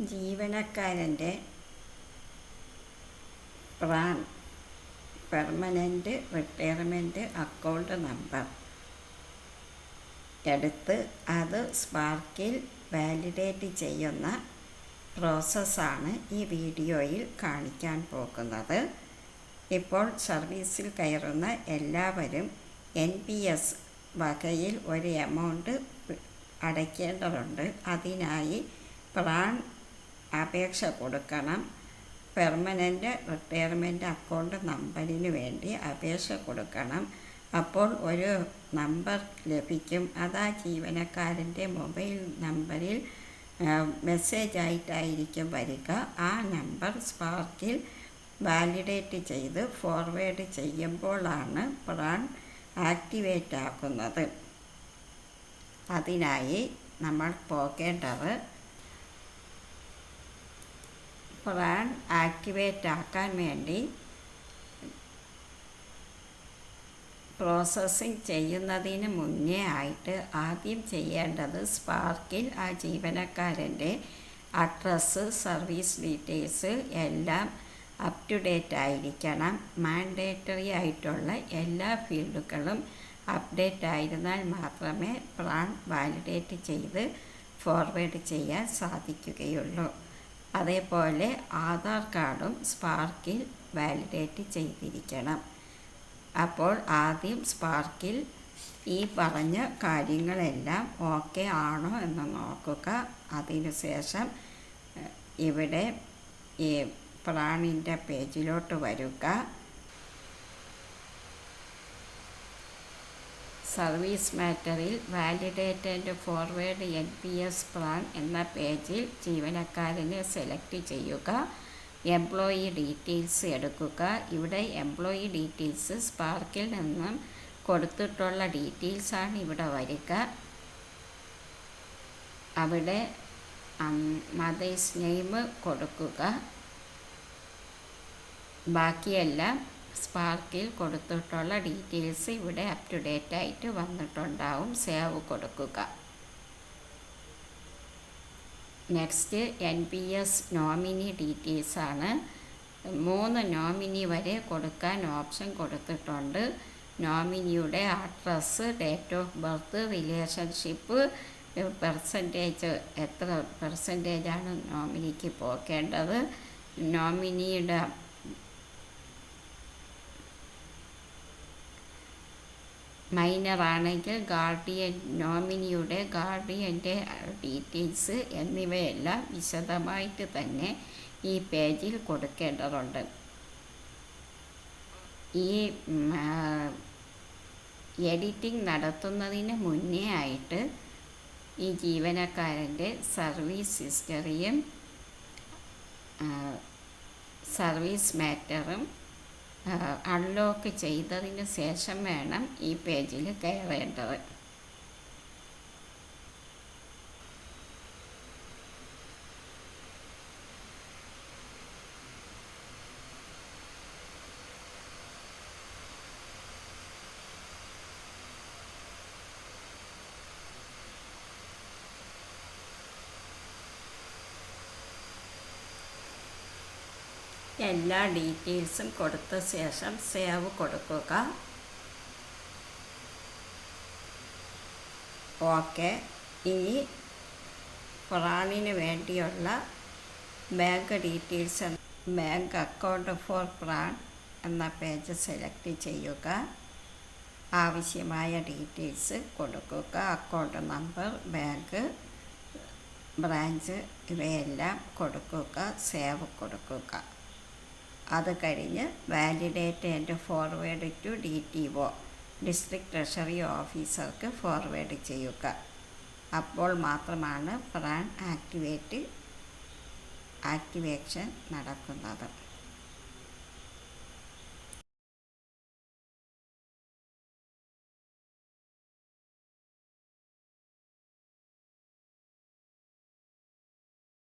ജീവനക്കാരൻ്റെ PRAN permanent retirement account number എടുത്ത് അത് സ്പാർക്കിൽ validate ചെയ്യുന്ന പ്രോസസ്സാണ് ഈ വീഡിയോയിൽ കാണിക്കാൻ പോകുന്നത്. ഇപ്പോൾ സർവീസിൽ കയറുന്ന എല്ലാവരും NPS വകയിൽ ഒരു എമൗണ്ട് അടയ്ക്കേണ്ടതുണ്ട്. അതിനായി പ്രാൻ അപേക്ഷ കൊടുക്കണം. പെർമനൻ്റ് റിട്ടയർമെൻറ്റ് അക്കൗണ്ട് നമ്പറിന് വേണ്ടി അപേക്ഷ കൊടുക്കണം. അപ്പോൾ ഒരു നമ്പർ ലഭിക്കും. അത് ആ ജീവനക്കാരൻ്റെ മൊബൈൽ നമ്പറിൽ മെസ്സേജായിട്ടായിരിക്കും വരിക. ആ നമ്പർ സ്പാർക്കിൽ വാലിഡേറ്റ് ചെയ്ത് ഫോർവേഡ് ചെയ്യുമ്പോഴാണ് പ്രാൻ ആക്ടിവേറ്റ് ആക്കുന്നത്. അതിനായി നമ്മൾ പോകേണ്ടത് പ്രാൻ ആക്ടിവേറ്റ് ആക്കാൻ വേണ്ടി പ്രോസസ്സിങ് ചെയ്യുന്നതിന് മുന്നേ ആയിട്ട് ആദ്യം ചെയ്യേണ്ടത് സ്പാർക്കിൽ ആ ജീവനക്കാരൻ്റെ അഡ്രസ്സ്, സർവീസ് ഡീറ്റെയിൽസ് എല്ലാം അപ് ടു ഡേറ്റ് ആയിരിക്കണം. മാൻഡേറ്ററി ആയിട്ടുള്ള എല്ലാ ഫീൽഡുകളും അപ്ഡേറ്റ് ആയിരുന്നാൽ മാത്രമേ പ്രാൻ വാലിഡേറ്റ് ചെയ്ത് ഫോർവേഡ് ചെയ്യാൻ സാധിക്കുകയുള്ളൂ. അതേപോലെ ആധാർ കാർഡും സ്പാർക്കിൽ വാലിഡേറ്റ് ചെയ്തിരിക്കണം. അപ്പോൾ ആദ്യം സ്പാർക്കിൽ ഈ പറഞ്ഞ കാര്യങ്ങളെല്ലാം ഓക്കെ ആണോ എന്ന് നോക്കുക. അതിനുശേഷം ഇവിടെ ഈ പ്രാണിൻ്റെ പേജിലോട്ട് വരിക. സർവീസ് മാറ്ററിൽ validate and forward NPS PRAN എന്ന പേജിൽ ജീവനക്കാരനെ സെലക്ട് ചെയ്യുക. എംപ്ലോയി ഡീറ്റെയിൽസ് എടുക്കുക. ഇവിടെ എംപ്ലോയി ഡീറ്റെയിൽസ് സ്പാർക്കിൽ നിന്നും കൊടുത്തിട്ടുള്ള ഡീറ്റെയിൽസാണ് ഇവിടെ വരിക. അവിടെ മദേഴ്സ് നെയിം കൊടുക്കുക. ബാക്കിയെല്ലാം സ്പാർക്കിൽ കൊടുത്തിട്ടുള്ള ഡീറ്റെയിൽസ് ഇവിടെ അപ് ടു ഡേറ്റ് ആയിട്ട് വന്നിട്ടുണ്ടാവും. സേവ് കൊടുക്കുക. നെക്സ്റ്റ് NPS നോമിനി ഡീറ്റെയിൽസാണ്. 3 നോമിനി വരെ കൊടുക്കാൻ ഓപ്ഷൻ കൊടുത്തിട്ടുണ്ട്. നോമിനിയുടെ address, date of birth, relationship, percentage, എത്ര പെർസെൻറ്റേജാണ് നോമിനിക്ക് പോകേണ്ടത്, നോമിനിയുടെ മൈനർ ആണെങ്കിൽ ഗാർഡിയൻ, നോമിനിയുടെ ഗാർഡിയൻ്റെ ഡീറ്റെയിൽസ് എന്നിവയെല്ലാം വിശദമായിട്ട് തന്നെ ഈ പേജിൽ കൊടുക്കേണ്ടതുണ്ട്. ഈ എഡിറ്റിംഗ് നടത്തുന്നതിന് മുന്നേ ആയിട്ട് ഈ ജീവനക്കാരൻ്റെ സർവീസ് ഹിസ്റ്ററിയും സർവീസ് മാറ്ററും അൺലോക്ക് ചെയ്തതിന് ശേഷം വേണം ഈ പേജിൽ കയറേണ്ടത്. എല്ലാ ഡീറ്റെയിൽസും കൊടുത്ത ശേഷം സേവ് കൊടുക്കുക. ഓക്കെ. ഇനി പ്രാണിന് വേണ്ടിയുള്ള bank details, bank account for PRAN എന്ന പേജ് സെലക്ട് ചെയ്യുക. ആവശ്യമായ ഡീറ്റെയിൽസ് കൊടുക്കുക. അക്കൗണ്ട് നമ്പർ, ബാങ്ക്, ബ്രാഞ്ച് ഇവയെല്ലാം കൊടുക്കുക. സേവ് കൊടുക്കുക. അത് കഴിഞ്ഞ് validate and forward to DTO, district treasury ഓഫീസർക്ക് ഫോർവേഡ് ചെയ്യുക. അപ്പോൾ മാത്രമാണ് പ്രാൻ ആക്ടിവേഷൻ നടക്കുന്നത്.